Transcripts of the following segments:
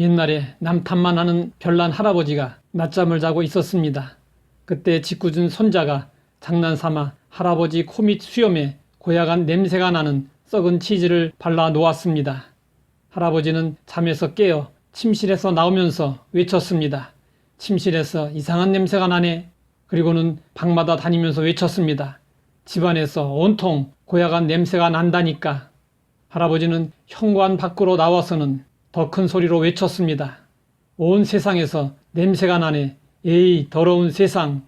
옛날에 남탓만 하는 별난 할아버지가 낮잠을 자고 있었습니다. 그때 짓궂은 손자가 장난삼아 할아버지 코 밑 수염에 고약한 냄새가 나는 썩은 치즈를 발라 놓았습니다. 할아버지는 잠에서 깨어 침실에서 나오면서 외쳤습니다. 침실에서 이상한 냄새가 나네. 그리고는 방마다 다니면서 외쳤습니다. 집안에서 온통 고약한 냄새가 난다니까. 할아버지는 현관 밖으로 나와서는 더 큰 소리로 외쳤습니다. 온 세상에서 냄새가 나네. 에이, 더러운 세상.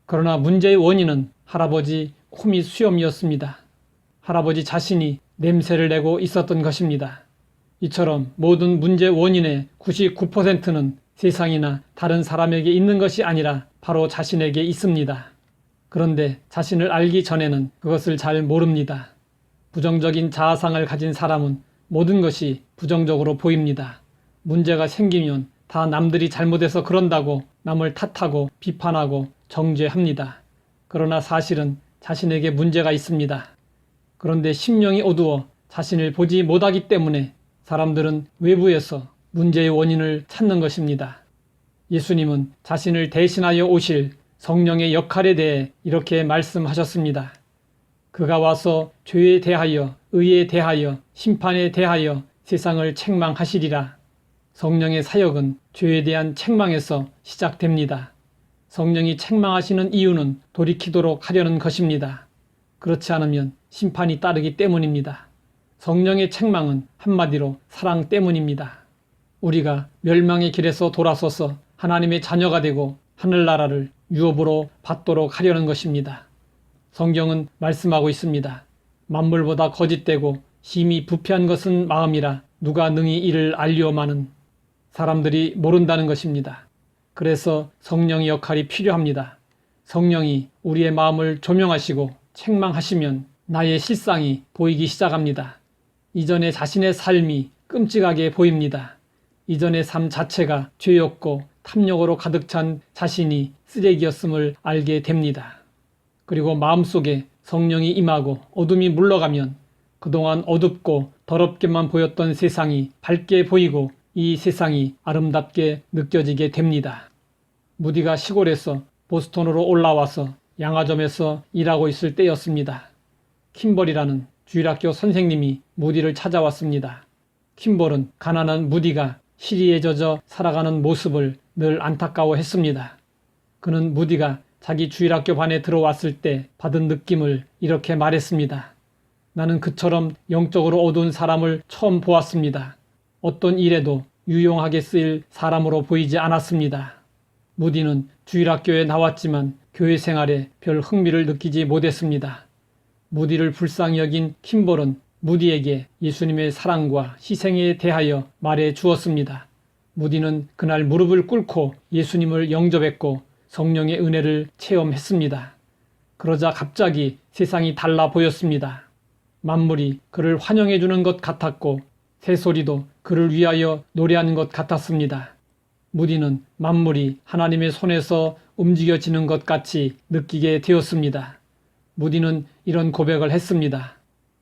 그러나 문제의 원인은 할아버지 코 밑 수염이었습니다. 할아버지 자신이 냄새를 내고 있었던 것입니다. 이처럼 모든 문제의 원인의 99%는 세상이나 다른 사람에게 있는 것이 아니라 바로 자신에게 있습니다. 그런데 자신을 알기 전에는 그것을 잘 모릅니다. 부정적인 자아상을 가진 사람은 모든 것이 부정적으로 보입니다. 문제가 생기면 다 남들이 잘못해서 그런다고 남을 탓하고 비판하고 정죄합니다. 그러나 사실은 자신에게 문제가 있습니다. 그런데 심령이 어두워 자신을 보지 못하기 때문에 사람들은 외부에서 문제의 원인을 찾는 것입니다. 예수님은 자신을 대신하여 오실 성령의 역할에 대해 이렇게 말씀하셨습니다. 그가 와서 죄에 대하여, 의에 대하여, 심판에 대하여 세상을 책망하시리라. 성령의 사역은 죄에 대한 책망에서 시작됩니다. 성령이 책망하시는 이유는 돌이키도록 하려는 것입니다. 그렇지 않으면 심판이 따르기 때문입니다. 성령의 책망은 한마디로 사랑 때문입니다. 우리가 멸망의 길에서 돌아서서 하나님의 자녀가 되고 하늘나라를 유업으로 받도록 하려는 것입니다. 성경은 말씀하고 있습니다. 만물보다 거짓되고 심히 부패한 것은 마음이라 누가 능히 이를 알리오마는. 사람들이 모른다는 것입니다. 그래서 성령의 역할이 필요합니다. 성령이 우리의 마음을 조명하시고 책망하시면 나의 실상이 보이기 시작합니다. 이전에 자신의 삶이 끔찍하게 보입니다. 이전의 삶 자체가 죄였고 탐욕으로 가득 찬 자신이 쓰레기였음을 알게 됩니다. 그리고 마음속에 성령이 임하고 어둠이 물러가면 그동안 어둡고 더럽게만 보였던 세상이 밝게 보이고 이 세상이 아름답게 느껴지게 됩니다. 무디가 시골에서 보스턴으로 올라와서 양화점에서 일하고 있을 때였습니다. 킴벌이라는 주일학교 선생님이 무디를 찾아왔습니다. 킴벌은 가난한 무디가 시리에 젖어 살아가는 모습을 늘 안타까워했습니다. 그는 무디가 자기 주일학교 반에 들어왔을 때 받은 느낌을 이렇게 말했습니다. 나는 그처럼 영적으로 어두운 사람을 처음 보았습니다. 어떤 일에도 유용하게 쓰일 사람으로 보이지 않았습니다. 무디는 주일학교에 나왔지만 교회 생활에 별 흥미를 느끼지 못했습니다. 무디를 불쌍히 여긴 킴볼은 무디에게 예수님의 사랑과 희생에 대하여 말해 주었습니다. 무디는 그날 무릎을 꿇고 예수님을 영접했고 성령의 은혜를 체험했습니다. 그러자 갑자기 세상이 달라 보였습니다. 만물이 그를 환영해 주는 것 같았고 새소리도 그를 위하여 노래하는 것 같았습니다. 무디는 만물이 하나님의 손에서 움직여지는 것 같이 느끼게 되었습니다. 무디는 이런 고백을 했습니다.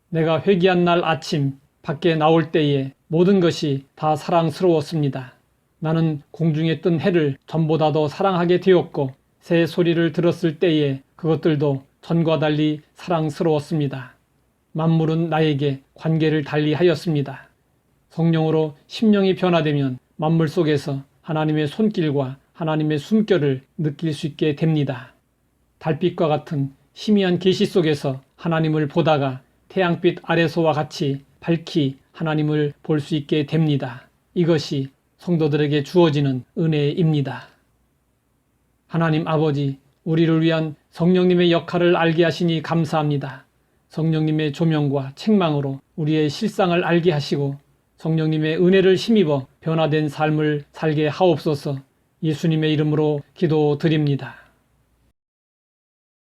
내가 회개한 날 아침 밖에 나올 때에 모든 것이 다 사랑스러웠습니다. 나는 공중에 뜬 해를 전보다 더 사랑하게 되었고 새 소리를 들었을 때에 그것들도 전과 달리 사랑스러웠습니다. 만물은 나에게 관계를 달리하였습니다. 성령으로 심령이 변화되면 만물 속에서 하나님의 손길과 하나님의 숨결을 느낄 수 있게 됩니다. 달빛과 같은 희미한 계시 속에서 하나님을 보다가 태양빛 아래서와 같이 밝히 하나님을 볼 수 있게 됩니다. 이것이 성도들에게 주어지는 은혜입니다. 하나님 아버지, 우리를 위한 성령님의 역할을 알게 하시니 감사합니다. 성령님의 조명과 책망으로 우리의 실상을 알게 하시고 성령님의 은혜를 힘입어 변화된 삶을 살게 하옵소서. 예수님의 이름으로 기도드립니다.